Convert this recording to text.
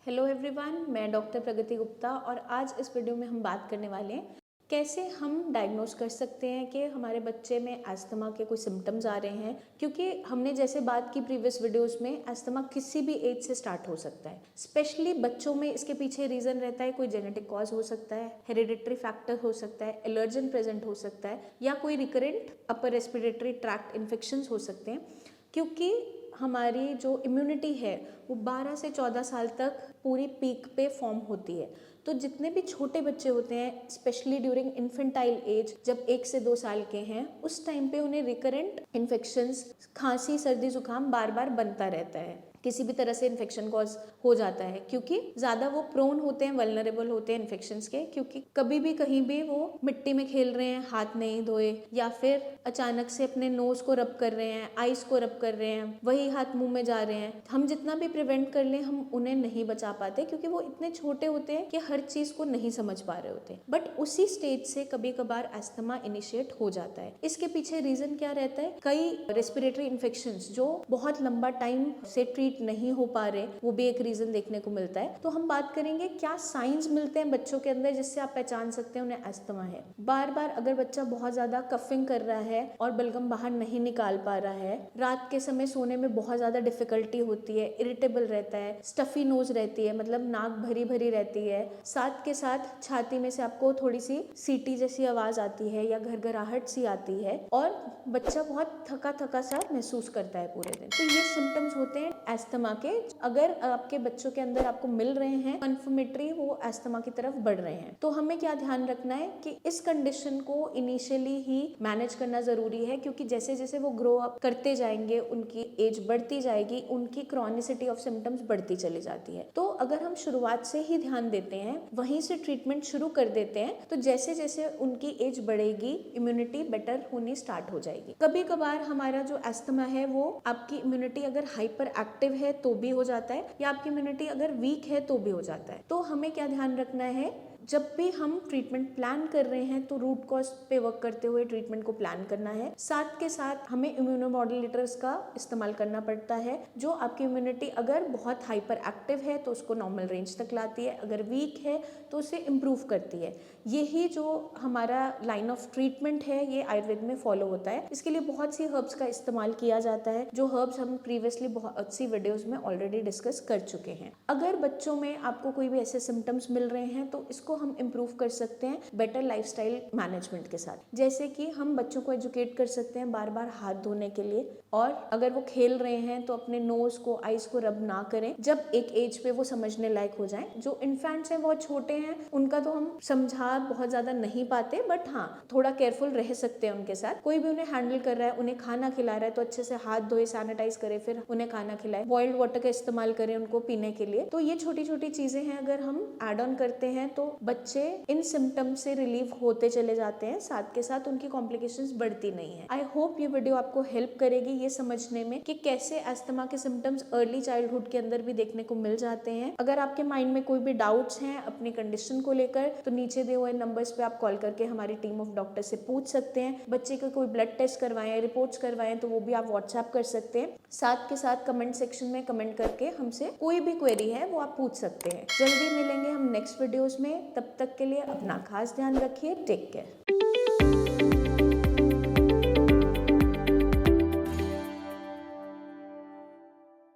Hello everyone, मैं doctor प्रगति गुप्ता और आज इस वीडियो में हम बात करने वाले हैं कैसे हम डायग्नोस कर सकते हैं कि हमारे बच्चे में अस्थमा के कोई सिम्टम्स आ रहे हैं। क्योंकि हमने जैसे बात की प्रीवियस वीडियोस में, अस्थमा किसी भी एज से स्टार्ट हो सकता है। स्पेशली बच्चों में इसके पीछे रीज़न रहता है, कोई जेनेटिक कॉज हो सकता है, हेरिडिटरी फैक्टर हो सकता है, एलर्जन प्रेजेंट हो सकता है, या कोई recurrent upper respiratory tract infections हो सकते हैं। क्योंकि हमारी जो इम्यूनिटी है वो 12 से 14 साल तक पूरी पीक पे फॉर्म होती है। तो जितने भी छोटे बच्चे होते हैं, स्पेशली ड्यूरिंग इन्फेंटाइल एज, जब 1 से 2 साल के हैं, उस टाइम पे उन्हें रिकरेंट इन्फेक्शंस, खांसी, सर्दी, जुकाम बार बार बनता रहता है। किसी भी तरह से इन्फेक्शन कॉज हो जाता है क्योंकि ज़्यादा वो प्रोन होते हैं, वल्नरेबल होते हैं इन्फेक्शंस के। क्योंकि कभी भी कहीं भी वो मिट्टी में खेल रहे हैं, हाथ नहीं धोए, या फिर अचानक से अपने नोज को रब कर रहे हैं, आइस को रब कर रहे हैं, वही हाथ मुंह में जा रहे हैं। हम जितना भी प्रिवेंट कर लें, हम उन्हें नहीं बचा पाते क्योंकि वो इतने छोटे होते हैं कि हर चीज़ को नहीं समझ पा रहे होते। बट उसी स्टेज से कभी कभार अस्थमा इनिशिएट हो जाता है। इसके पीछे रीजन क्या रहता है? कई रेस्पिरेटरी इन्फेक्शंस जो बहुत लंबा टाइम से ट्रीट नहीं हो पा रहे, वो भी एक रीजन देखने को मिलता है। तो हम बात करेंगे क्या साइंस मिलते हैं बच्चों के अंदर जिससे आप पहचान सकते हैं उन्हें अस्थमा है। बार बार अगर बच्चा बहुत ज्यादा कफिंग कर रहा है और बलगम बाहर नहीं निकाल पा रहा है, रात के समय सोने में बहुत ज्यादा डिफिकल्टी होती है, इरिटेबल रहता है, स्टफी नोज रहती है, मतलब नाक भरी भरी रहती है, साथ के साथ छाती में से आपको थोड़ी सी सीटी जैसी आवाज आती है या घरघराहट सी आती है, और बच्चा बहुत थका थका सा महसूस करता है पूरे दिन। तो ये सिम्टम्स होते हैं अस्थमा के। अगर आपके बच्चों के अंदर आपको मिल रहे हैं कन्फर्मेटरी, वो अस्थमा की तरफ बढ़ रहे हैं, तो हमें क्या ध्यान रखना है कि इस कंडीशन को इनिशियली ही मैनेज करना जरूरी है। क्योंकि जैसे जैसे वो ग्रो अप करते जाएंगे, उनकी एज बढ़ती जाएगी, उनकी क्रॉनिसिटी ऑफ सिम्टम्स बढ़ती चली जाती है। तो अगर हम शुरुआत से ही ध्यान देते हैं, वहीं से ट्रीटमेंट शुरू कर देते हैं, तो जैसे जैसे उनकी एज बढ़ेगी, इम्यूनिटी बेटर होनी स्टार्ट हो जाएगी। कभी कभार हमारा जो अस्थमा है वो आपकी इम्यूनिटी अगर हाइपर एक्टिव है तो भी हो जाता है, या आपकी इम्यूनिटी अगर वीक है तो भी हो जाता है। तो हमें क्या ध्यान रखना है, जब भी हम ट्रीटमेंट प्लान कर रहे हैं तो रूट कॉज पे वर्क करते हुए ट्रीटमेंट को प्लान करना है। साथ के साथ हमें इम्यूनोमॉड्यूलेटर्स का इस्तेमाल करना पड़ता है, जो आपकी इम्यूनिटी अगर बहुत हाइपर एक्टिव है तो उसको नॉर्मल रेंज तक लाती है, अगर वीक है तो उसे इम्प्रूव करती है। यही जो हमारा लाइन ऑफ ट्रीटमेंट है ये आयुर्वेद में फॉलो होता है। इसके लिए बहुत सी हर्ब्स का इस्तेमाल किया जाता है, जो हर्ब्स हम प्रीवियसली बहुत सी वीडियोस में ऑलरेडी डिस्कस कर चुके हैं। अगर बच्चों में आपको कोई भी ऐसे सिम्टम्स मिल रहे हैं तो इसको हम इम्प्रूव कर सकते हैं बेटर लाइफस्टाइल मैनेजमेंट के साथ। जैसे कि हम बच्चों को एजुकेट कर सकते हैं बार बार हाथ धोने के लिए, और अगर वो खेल रहे हैं तो अपने नोज को, आइस को रब ना करें जब एक एज पे वो समझने लायक हो जाएं। जो इन्फेंट्स हैं बहुत छोटे हैं, उनका तो हम समझा बहुत ज्यादा नहीं पाते, बट हाँ थोड़ा केयरफुल रह सकते हैं उनके साथ। कोई भी उन्हें हैंडल कर रहा है, उन्हें खाना खिला रहा है, तो अच्छे से हाथ धोए, सैनिटाइज करे, फिर उन्हें खाना खिलाए, बॉइल्ड वाटर का इस्तेमाल करें उनको पीने के लिए। तो ये छोटी छोटी चीजें हैं, अगर हम एड ऑन करते हैं तो बच्चे इन सिम्टम्स से रिलीव होते चले जाते हैं, साथ के साथ उनकी कॉम्प्लिकेशंस बढ़ती नहीं है। आई होप ये वीडियो आपको हेल्प करेगी ये समझने में कि कैसे अस्थमा के सिम्टम्स अर्ली चाइल्डहुड के अंदर भी देखने को मिल जाते हैं। अगर आपके माइंड में कोई भी डाउट्स हैं अपनी कंडीशन को लेकर, तो नीचे दिए हुए नंबर्स पे आप कॉल करके हमारी टीम ऑफ डॉक्टर से पूछ सकते हैं। बच्चे का कोई ब्लड टेस्ट करवाएं, रिपोर्ट्स करवाएं, तो वो भी आप व्हाट्सएप कर सकते हैं। साथ के साथ कमेंट सेक्शन में कमेंट करके हमसे कोई भी क्वेरी है वो आप पूछ सकते हैं। जल्दी मिलेंगे हम नेक्स्ट वीडियोस में, तब तक के लिए अपना खास ध्यान रखिए। Take care.